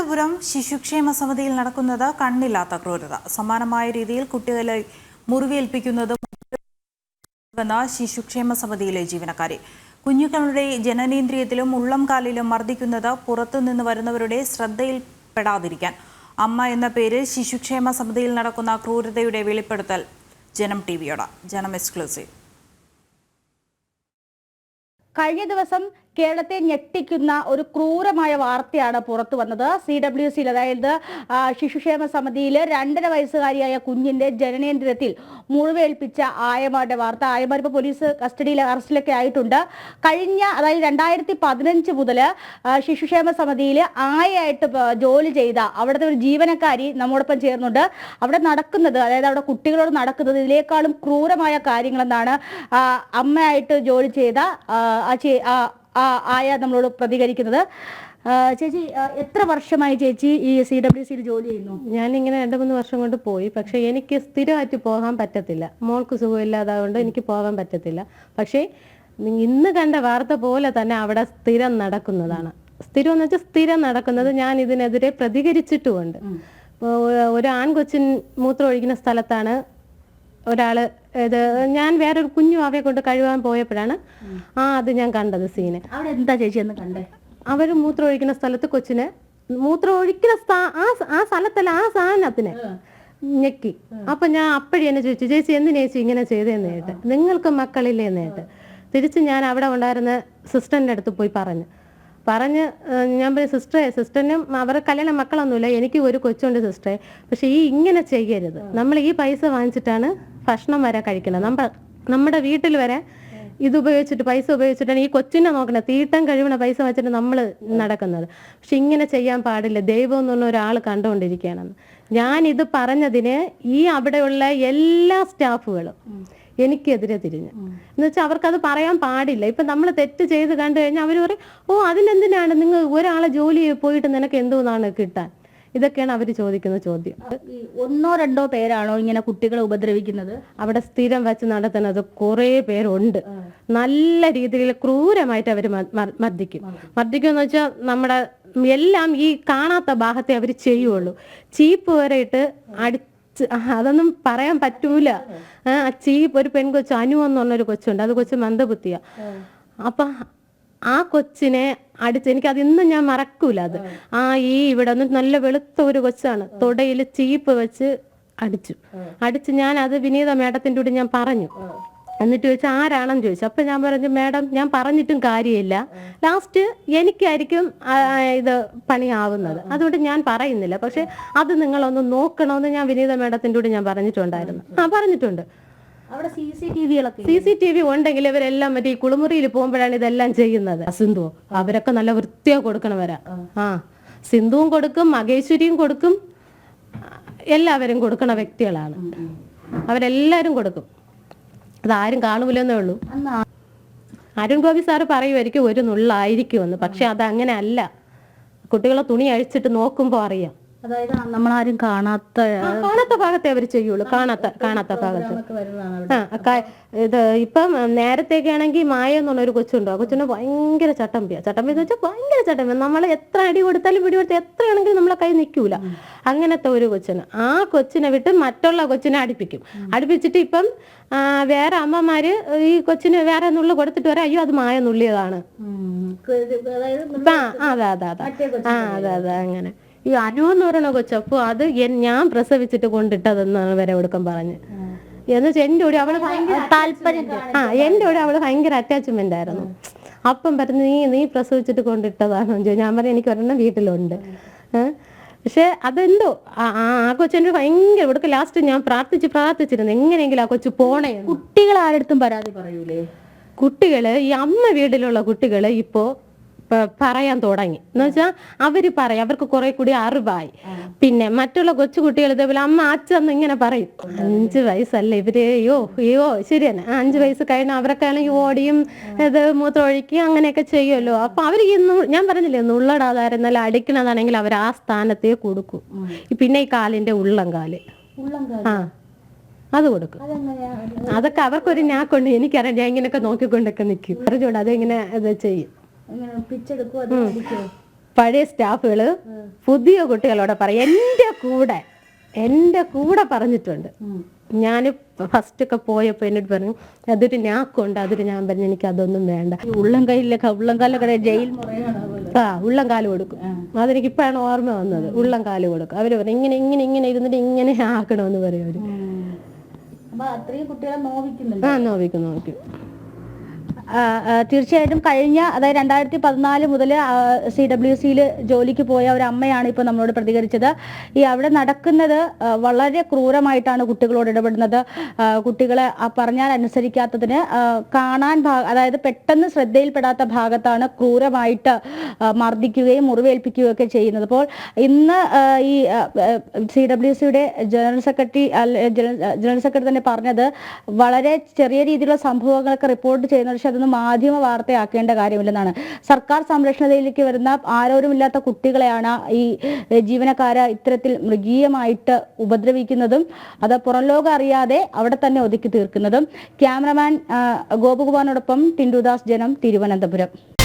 തിരുവനന്തപുരം ശിശുക്ഷേമ സമിതിയിൽ നടക്കുന്നത് കണ്ണില്ലാത്ത ക്രൂരത. സമാനമായ രീതിയിൽ കുട്ടികളെ മുറിവേൽപ്പിക്കുന്നതും ശിശുക്ഷേമ സമിതിയിലെ ജീവനക്കാരെ കുഞ്ഞുങ്ങളുടെ ജനനേന്ദ്രിയത്തിലും ഉള്ളംകാലിലും മർദ്ദിക്കുന്നത് പുറത്തുനിന്ന് വരുന്നവരുടെ ശ്രദ്ധയിൽപ്പെടാതിരിക്കാൻ. അമ്മ എന്ന പേരിൽ ശിശുക്ഷേമ സമിതിയിൽ നടക്കുന്ന ക്രൂരതയുടെ വെളിപ്പെടുത്തൽ ജനം ടിവിയോട്. ജനം എക്സ്ക്ലൂസീവ്. കഴിഞ്ഞ ദിവസം കേരളത്തെ ഞെട്ടിക്കുന്ന ഒരു ക്രൂരമായ വാർത്തയാണ് പുറത്തു വന്നത്. CWC അതായത് ശിശുക്ഷേമ സമിതിയിൽ 2.5 വയസ്സുകാരിയായ കുഞ്ഞിന്റെ ജനനേന്ദ്രിയത്തിൽ മുറിവേൽപ്പിച്ച ആയമാരുടെ വാർത്ത. ആയമാർ ഇപ്പോൾ പോലീസ് കസ്റ്റഡിയിൽ അറസ്റ്റിലൊക്കെ ആയിട്ടുണ്ട്. അതായത് 2015 മുതൽ ശിശുക്ഷേമ സമിതിയിൽ ആയായിട്ട് ജോലി ചെയ്ത അവിടുത്തെ ഒരു ജീവനക്കാരി നമ്മോടൊപ്പം ചേർന്നുണ്ട്. അവിടെ നടക്കുന്നത്, അതായത് അവിടെ കുട്ടികളോട് നടക്കുന്നത് ഇതിനേക്കാളും ക്രൂരമായ കാര്യങ്ങളെന്നാണ് അമ്മയായിട്ട് ജോലി ചെയ്ത ആയ നമ്മളോട് പ്രതികരിക്കുന്നത്. ചേച്ചി, എത്ര വർഷമായി ചേച്ചി ഈ CWC ജോലി ചെയ്യുന്നു? ഞാനിങ്ങനെ 2-3 വർഷം കൊണ്ട് പോയി. പക്ഷെ എനിക്ക് സ്ഥിരമായിട്ട് പോകാൻ പറ്റത്തില്ല. മോൾക്ക് സുഖമില്ലാതാകൊണ്ട് എനിക്ക് പോകാൻ പറ്റത്തില്ല. പക്ഷേ ഇന്ന് കണ്ട വാർത്ത പോലെ തന്നെ അവിടെ സ്ഥിരം നടക്കുന്നതാണ്. സ്ഥിരം എന്ന് വെച്ചാൽ സ്ഥിരം നടക്കുന്നത്. ഞാൻ ഇതിനെതിരെ പ്രതികരിച്ചിട്ടുമുണ്ട്. ഒരു ആൺകൊച്ചിൻ മൂത്രം ഒഴിക്കുന്ന സ്ഥലത്താണ് ഒരാള് ഞാൻ വേറൊരു കുഞ്ഞു അവയെ കൊണ്ട് കഴുകാൻ പോയപ്പോഴാണ് അത് ഞാൻ കണ്ടത് സീന്. അവിടെ എന്താ ചേച്ചി എന്ന് കണ്ടേ? അവര് മൂത്രം ഒഴിക്കുന്ന സ്ഥലത്ത് കൊച്ചിനെ മൂത്രം ഒഴിക്കുന്ന ആ സ്ഥലത്തല്ല, ആ സാധനത്തിന് ഞെക്കി. അപ്പൊ ഞാൻ അപ്പഴി എന്നെ ചോദിച്ചു, ചേച്ചി എന്തിനാ ചേച്ചി ഇങ്ങനെ ചെയ്തേന്ന് കേട്ട്, നിങ്ങൾക്ക് മക്കളില്ലേന്ന് കേട്ട്. തിരിച്ച് ഞാൻ അവിടെ ഉണ്ടായിരുന്ന സിസ്റ്ററിന്റെ അടുത്ത് പോയി പറഞ്ഞ് ഞാൻ പറയും, സിസ്റ്ററിനും അവരുടെ കല്യാണ മക്കളൊന്നുമില്ല, എനിക്ക് ഒരു കൊച്ചുണ്ട് സിസ്റ്ററെ, പക്ഷെ ഇങ്ങനെ ചെയ്യരുത്. നമ്മൾ ഈ പൈസ വാങ്ങിച്ചിട്ടാണ് ഭക്ഷണം വരെ കഴിക്കുന്നത്. നമ്മുടെ വീട്ടിൽ വരെ പൈസ ഉപയോഗിച്ചിട്ടാണ് ഈ കൊച്ചിനെ നോക്കണത്. തീട്ടം കഴിവണ പൈസ വെച്ചിട്ട് നമ്മൾ നടക്കുന്നത്. പക്ഷെ ഇങ്ങനെ ചെയ്യാൻ പാടില്ല, ദൈവം എന്ന് പറഞ്ഞ ഒരാൾ കണ്ടുകൊണ്ടിരിക്കുകയാണെന്ന്. ഞാനിത് പറഞ്ഞതിന് അവിടെയുള്ള എല്ലാ സ്റ്റാഫുകളും എനിക്കെതിരെ തിരിഞ്ഞു. എന്ന് വെച്ചാൽ അവർക്കത് പറയാൻ പാടില്ല. ഇപ്പം നമ്മൾ തെറ്റ് ചെയ്ത് കണ്ടു കഴിഞ്ഞാൽ അവർ പറയും, അതിനെന്തിനാണ് നിങ്ങൾ ഒരാളെ ജോലി പോയിട്ട് നിനക്ക് എന്തോന്നാണ് കിട്ടാൻ? ഇതൊക്കെയാണ് അവർ ചോദിക്കുന്ന ചോദ്യം. 1-2 പേരാണോ ഇങ്ങനെ കുട്ടികളെ ഉപദ്രവിക്കുന്നത്? അവിടെ സ്ഥിരം വെച്ച് നടത്തുന്നത് കുറേ പേരുണ്ട്. നല്ല രീതിയിൽ ക്രൂരമായിട്ട് അവർ മർദ്ദിക്കും എന്ന് വെച്ചാൽ നമ്മുടെ എല്ലാം ഈ കാണാത്ത ഭാഗത്തെ അവർ ചെയ്യുള്ളൂ. ചീപ്പ് വരെ ഇട്ട് അതൊന്നും പറയാൻ പറ്റൂല. ഒരു പെൺകൊച്ചു അനു എന്ന് പറഞ്ഞൊരു കൊച്ചുണ്ട്. അത് കൊച്ചു മന്ദബുദ്ധിയാ. അപ്പൊ ആ കൊച്ചിനെ എനിക്ക് അതിന്നും ഞാൻ മറക്കൂല. അത് ഇവിടെ ഒന്ന് നല്ല വെളുത്ത ഒരു കൊച്ചാണ്, തൊടയിൽ ചീപ്പ് വെച്ച് അടിച്ചു. ഞാൻ അത് വിനീത മേഡത്തിന്റെ കൂടെ ഞാൻ പറഞ്ഞു. എന്നിട്ട് ചോദിച്ചാൽ ആരാണെന്ന് ചോദിച്ചു. അപ്പൊ ഞാൻ പറഞ്ഞു, മേഡം ഞാൻ പറഞ്ഞിട്ടും കാര്യമില്ല, ലാസ്റ്റ് എനിക്കായിരിക്കും ഇത് പണിയാവുന്നത്, അതുകൊണ്ട് ഞാൻ പറയുന്നില്ല. പക്ഷെ അത് നിങ്ങളൊന്ന് നോക്കണമെന്ന് ഞാൻ വിനീത മേഡത്തിന്റെ കൂടെ ഞാൻ പറഞ്ഞിട്ടുണ്ടായിരുന്നു. പറഞ്ഞിട്ടുണ്ട്. അവിടെ CCTV ഉണ്ടെങ്കിൽ ഇവരെല്ലാം മറ്റേ ഈ കുളിമുറിയിൽ പോകുമ്പോഴാണ് ഇതെല്ലാം ചെയ്യുന്നത്. സിന്ധു അവരൊക്കെ നല്ല വൃത്തിയാ കൊടുക്കണവരാ. സിന്ധുവും കൊടുക്കും, മഹേശ്വരിയും കൊടുക്കും, എല്ലാവരും കൊടുക്കണ വ്യക്തികളാണ്. അവരെല്ലാരും കൊടുക്കും. അതാരും കാണൂലെന്നേ ഉള്ളൂ. അരുൺ ഗോപി സാറ് പറയുമായിരിക്കും ഒരു നുള്ളായിരിക്കുമെന്ന്. പക്ഷെ അതങ്ങനെ അല്ല. കുട്ടികളെ തുണി അഴിച്ചിട്ട് നോക്കുമ്പോ അറിയാം. അതായത് നമ്മളാരും കാണാത്ത ഭാഗത്തെ അവർ ചെയ്യുള്ളൂ. കാണാത്ത ഭാഗത്ത് ഇപ്പം നേരത്തേക്ക് ആണെങ്കിൽ മായ എന്ന് പറഞ്ഞൊരു കൊച്ചുണ്ടോ, ആ കൊച്ചിന് ഭയങ്കര ചട്ടമ്പി എന്ന് വെച്ചാൽ ഭയങ്കര ചട്ടമ്പി. നമ്മൾ എത്ര അടി കൊടുത്താലും പിടികൊടുത്താൽ എത്രയാണെങ്കിലും നമ്മളെ കൈ നിൽക്കൂല. അങ്ങനത്തെ ഒരു കൊച്ചിന്, ആ കൊച്ചിനെ വിട്ട് മറ്റുള്ള കൊച്ചിനെ അടുപ്പിച്ചിട്ട് ഇപ്പം വേറെ അമ്മമാര് ഈ കൊച്ചിന് വേറെ നുള്ളു കൊടുത്തിട്ട് വരാം, അയ്യോ അത് മായ നുള്ളിയതാണ്. അതെ അങ്ങനെ. ഈ അനു എന്ന് പറയുന്ന കൊച്ചപ്പോ അത് ഞാൻ പ്രസവിച്ചിട്ട് കൊണ്ടിട്ടതെന്നാണ് വരെ ഒടുക്കം പറഞ്ഞ്. എന്ന് വെച്ചാൽ എന്റെ കൂടെ അവള് ഭയങ്കര താല്പര്യം, എന്റെ കൂടെ അവള് ഭയങ്കര അറ്റാച്ച്മെന്റ് ആയിരുന്നു. അപ്പം പറഞ്ഞു, നീ പ്രസവിച്ചിട്ട് കൊണ്ടിട്ടതാണോ ചോദിച്ചു. ഞാൻ പറഞ്ഞു, എനിക്ക് ഒരെണ്ണം വീട്ടിലുണ്ട്. പക്ഷെ അതെന്തോ ആ കൊച്ചെന്റെ ഭയങ്കര ഇവിടേക്ക് ലാസ്റ്റ് ഞാൻ പ്രാർത്ഥിച്ചിരുന്നു എങ്ങനെയെങ്കിലും ആ കൊച്ചു പോണേ. കുട്ടികൾ ആരടുത്തും പരാതി പറയൂലേ? കുട്ടികള് ഈ അമ്മ വീട്ടിലുള്ള കുട്ടികള് ഇപ്പോ പറയാൻ തുടങ്ങി. എന്ന് വെച്ചാൽ അവര് പറയും, അവർക്ക് കുറെ കൂടി അറിവായി. പിന്നെ മറ്റുള്ള കൊച്ചു കുട്ടികൾ ഇതേപോലെ അമ്മ അച്ഛന്ന് ഇങ്ങനെ പറയും, 5 വയസ്സല്ലേ ഇവര്, അയ്യോ ശരി തന്നെ, 5 വയസ്സ് കഴിഞ്ഞ അവരൊക്കെ ആണെങ്കിൽ ഓടിയും ഇത് മൂത്രം ഒഴിക്കുകയും അങ്ങനെയൊക്കെ ചെയ്യുമല്ലോ. അപ്പൊ അവർ ഞാൻ പറഞ്ഞില്ലേ, നുള്ളടാതായിരുന്നാലും അടിക്കണതാണെങ്കിൽ അവർ ആ സ്ഥാനത്തേ കൊടുക്കും. പിന്നെ ഈ കാലിന്റെ ഉള്ളംകാല് അത് കൊടുക്കും. അതൊക്കെ അവർക്കൊരു ഞാക്കുണ്ട്, എനിക്കറിയാം. ഞാൻ ഇങ്ങനെയൊക്കെ നോക്കിക്കൊണ്ടൊക്കെ നിൽക്കും. അറിഞ്ഞോണ്ട് അതെങ്ങനെ ഇത് ചെയ്യും. പഴയ സ്റ്റാഫുകൾ പുതിയ കുട്ടികളോട് പറയും. എൻ്റെ കൂടെ പറഞ്ഞിട്ടുണ്ട്. ഞാൻ ഫസ്റ്റൊക്കെ പോയപ്പോൾ എന്നോട് പറഞ്ഞു അതൊരു ഞാക്കുണ്ട്, അതൊരു ഞാൻ പറഞ്ഞു എനിക്ക് അതൊന്നും വേണ്ട. ഉള്ളംകാലൊക്കെ ജയിൽ ഉള്ളംകാല് കൊടുക്കും. അതെനിക്ക് ഇപ്പോഴാണ് ഓർമ്മ വന്നത്. ഉള്ളംകാല് കൊടുക്കും. അവര് പറഞ്ഞു ഇങ്ങനെ ഇങ്ങനെ ഇങ്ങനെ ഇരുന്നിട്ട് ഇങ്ങനെ ആക്കണമെന്ന് പറയും അവര്. നോവിക്കും. തീർച്ചയായിട്ടും കഴിഞ്ഞ അതായത് 2014 മുതൽ CWCയിൽ ജോലിക്ക് പോയ ഒരു അമ്മയാണ് ഇപ്പോൾ നമ്മളോട് പ്രതികരിച്ചത്. ഈ അവിടെ നടക്കുന്നത് വളരെ ക്രൂരമായിട്ടാണ് കുട്ടികളോട് ഇടപെടുന്നത്. കുട്ടികളെ പറഞ്ഞാൽ അനുസരിക്കാത്തതിന് അതായത് പെട്ടെന്ന് ശ്രദ്ധയിൽപ്പെടാത്ത ഭാഗത്താണ് ക്രൂരമായിട്ട് മർദ്ദിക്കുകയും മുറിവേൽപ്പിക്കുകയും ഒക്കെ ചെയ്യുന്നത്. അപ്പോൾ ഇന്ന് ഈ CWCയുടെ ജനറൽ സെക്രട്ടറി തന്നെ പറഞ്ഞത് വളരെ ചെറിയ രീതിയിലുള്ള സംഭവങ്ങളൊക്കെ റിപ്പോർട്ട് ചെയ്യുന്ന പക്ഷേ അതൊന്നും മാധ്യമ വാർത്തയാക്കേണ്ട കാര്യമില്ലെന്നാണ്. സർക്കാർ സംരക്ഷണയിലേക്ക് വരുന്ന ആരോരുമില്ലാത്ത കുട്ടികളെയാണ് ഈ ജീവനക്കാര് ഇത്തരത്തിൽ മൃഗീയമായിട്ട് ഉപദ്രവിക്കുന്നതും അത് പുറം ലോകം അറിയാതെ അവിടെ തന്നെ ഒതുക്കി തീർക്കുന്നതും. ക്യാമറമാൻ ഗോപകുമാറിനോടൊപ്പം ടിൻഡുദാസ്, ജനം, തിരുവനന്തപുരം.